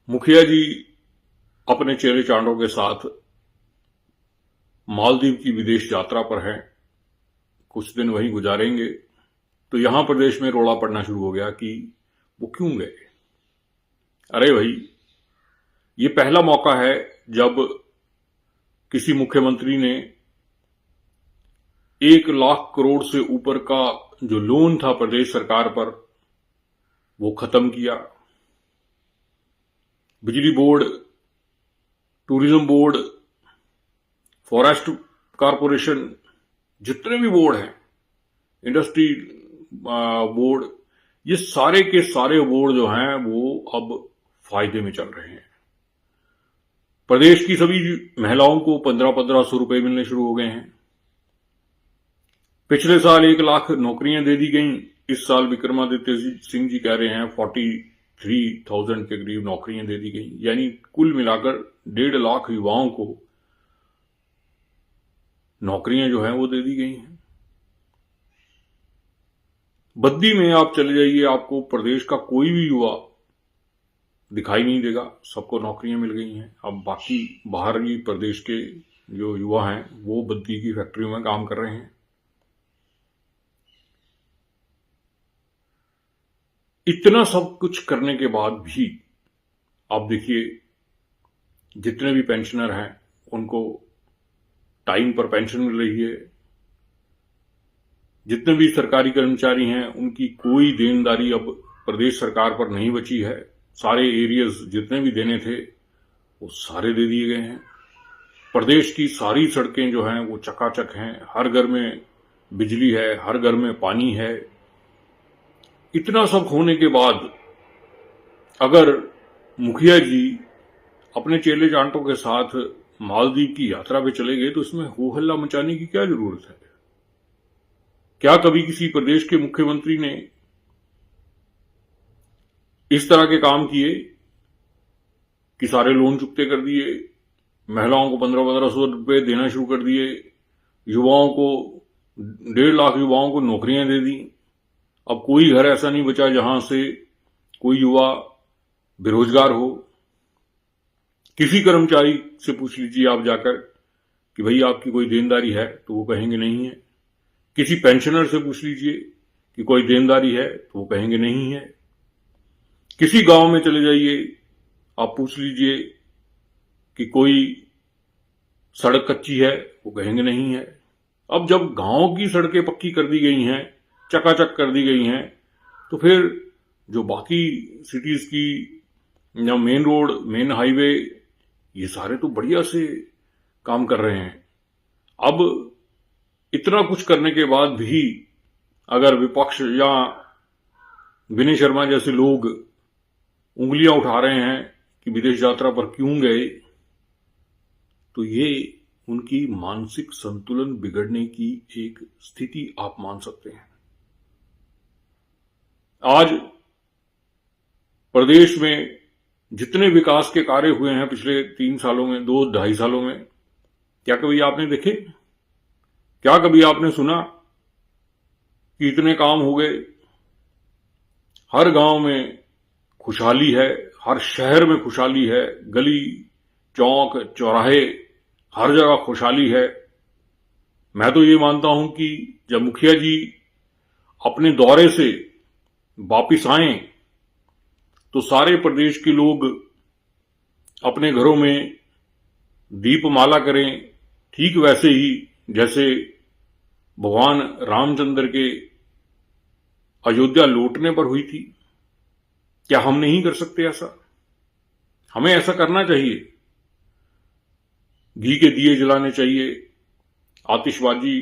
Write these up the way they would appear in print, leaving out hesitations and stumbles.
मुखिया जी अपने चेले चांडों के साथ मालदीव की विदेश यात्रा पर हैं। कुछ दिन वहीं गुजारेंगे तो यहां प्रदेश में रोड़ा पड़ना शुरू हो गया कि वो क्यों गए। अरे भाई, ये पहला मौका है जब किसी मुख्यमंत्री ने 1 लाख करोड़ से ऊपर का जो लोन था प्रदेश सरकार पर वो खत्म किया। बिजली board, tourism board, forest corporation, जितने भी बोर्ड हैं, इंडस्ट्री बोर्ड, ये सारे के सारे बोर्ड जो हैं वो अब फायदे में चल रहे हैं। प्रदेश की सभी महिलाओं को 1500 रुपए मिलने शुरू हो गए हैं। पिछले साल 1 लाख नौकरियां दे दी गईं। इस साल विक्रमादित्य सिंह जी कह रहे हैं 43,000 के करीब नौकरियां दे दी गई, यानी कुल मिलाकर 1.5 लाख युवाओं को नौकरियां जो हैं वो दे दी गई हैं। बद्दी में आप चले जाइए, आपको प्रदेश का कोई भी युवा दिखाई नहीं देगा, सबको नौकरियां मिल गई हैं। अब बाकी बाहरी प्रदेश के जो युवा हैं वो बद्दी की फैक्ट्रियों में काम कर रहे हैं। इतना सब कुछ करने के बाद भी आप देखिए, जितने भी पेंशनर हैं उनको टाइम पर पेंशन मिल रही है। जितने भी सरकारी कर्मचारी हैं उनकी कोई देनदारी अब प्रदेश सरकार पर नहीं बची है। सारे एरियर्स जितने भी देने थे वो सारे दे दिए गए हैं। प्रदेश की सारी सड़कें जो हैं वो चकाचक हैं, हर घर में बिजली है, हर घर में पानी है। इतना सब होने के बाद अगर मुखिया जी अपने चेले चांटों के साथ मालदीव की यात्रा पे चले गए तो इसमें हो हल्ला मचाने की क्या जरूरत है? क्या कभी किसी प्रदेश के मुख्यमंत्री ने इस तरह के काम किए कि सारे लोन चुकते कर दिए, महिलाओं को 1500 रुपए देना शुरू कर दिए, युवाओं को 1.5 लाख युवाओं को नौकरियां दे दी? अब कोई घर ऐसा नहीं बचा जहां से कोई युवा बेरोजगार हो। किसी कर्मचारी से पूछ लीजिए आप जाकर कि भाई आपकी कोई देनदारी है, तो वो कहेंगे नहीं है। किसी पेंशनर से पूछ लीजिए कि कोई देनदारी है, तो वो कहेंगे नहीं है। किसी गांव में चले जाइए, आप पूछ लीजिए कि कोई सड़क कच्ची है, वो कहेंगे नहीं है। अब जब गांव की सड़कें पक्की कर दी गई हैं, चकाचक कर दी गई हैं, तो फिर जो बाकी सिटीज की या मेन रोड, मेन हाईवे, ये सारे तो बढ़िया से काम कर रहे हैं। अब इतना कुछ करने के बाद भी अगर विपक्ष या विनय शर्मा जैसे लोग उंगलियां उठा रहे हैं कि विदेश यात्रा पर क्यों गए, तो ये उनकी मानसिक संतुलन बिगड़ने की एक स्थिति आप मान सकते हैं। आज प्रदेश में जितने विकास के कार्य हुए हैं पिछले 3 सालों में, 2-2.5 सालों में, क्या कभी आपने देखे? क्या कभी आपने सुना कि इतने काम हो गए? हर गांव में खुशहाली है, हर शहर में खुशहाली है, गली चौक चौराहे हर जगह खुशहाली है। मैं तो ये मानता हूं कि जब मुखिया जी अपने दौरे से वापिस आए तो सारे प्रदेश के लोग अपने घरों में दीपमाला करें, ठीक वैसे ही जैसे भगवान रामचंद्र के अयोध्या लौटने पर हुई थी। क्या हम नहीं कर सकते ऐसा? हमें ऐसा करना चाहिए। घी के दिए जलाने चाहिए, आतिशबाजी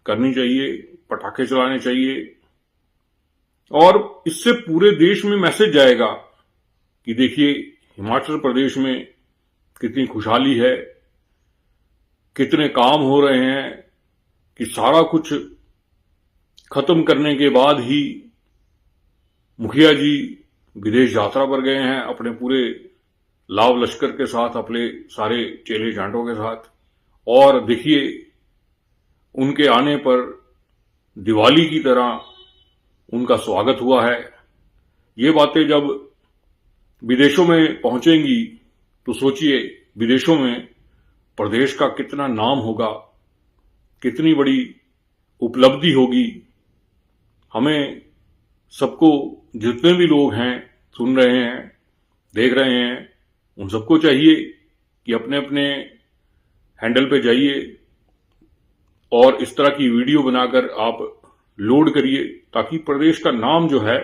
करनी चाहिए, पटाखे चलाने चाहिए, और इससे पूरे देश में मैसेज जाएगा कि देखिए हिमाचल प्रदेश में कितनी खुशहाली है, कितने काम हो रहे हैं, कि सारा कुछ खत्म करने के बाद ही मुखिया जी विदेश यात्रा पर गए हैं अपने पूरे लाव लश्कर के साथ, अपने सारे चेले चांटों के साथ। और देखिए उनके आने पर दिवाली की तरह उनका स्वागत हुआ है। ये बातें जब विदेशों में पहुंचेंगी तो सोचिए विदेशों में प्रदेश का कितना नाम होगा, कितनी बड़ी उपलब्धि होगी। हमें सबको, जितने भी लोग हैं, सुन रहे हैं, देख रहे हैं, उन सबको चाहिए कि अपने अपने हैंडल पे जाइए और इस तरह की वीडियो बनाकर आप लोड करिए, ताकि प्रदेश का नाम जो है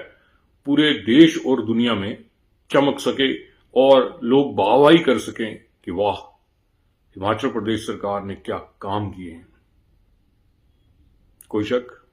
पूरे देश और दुनिया में चमक सके और लोग वाहवाही कर सकें कि वाह, हिमाचल प्रदेश सरकार ने क्या काम किए हैं। कोई शक?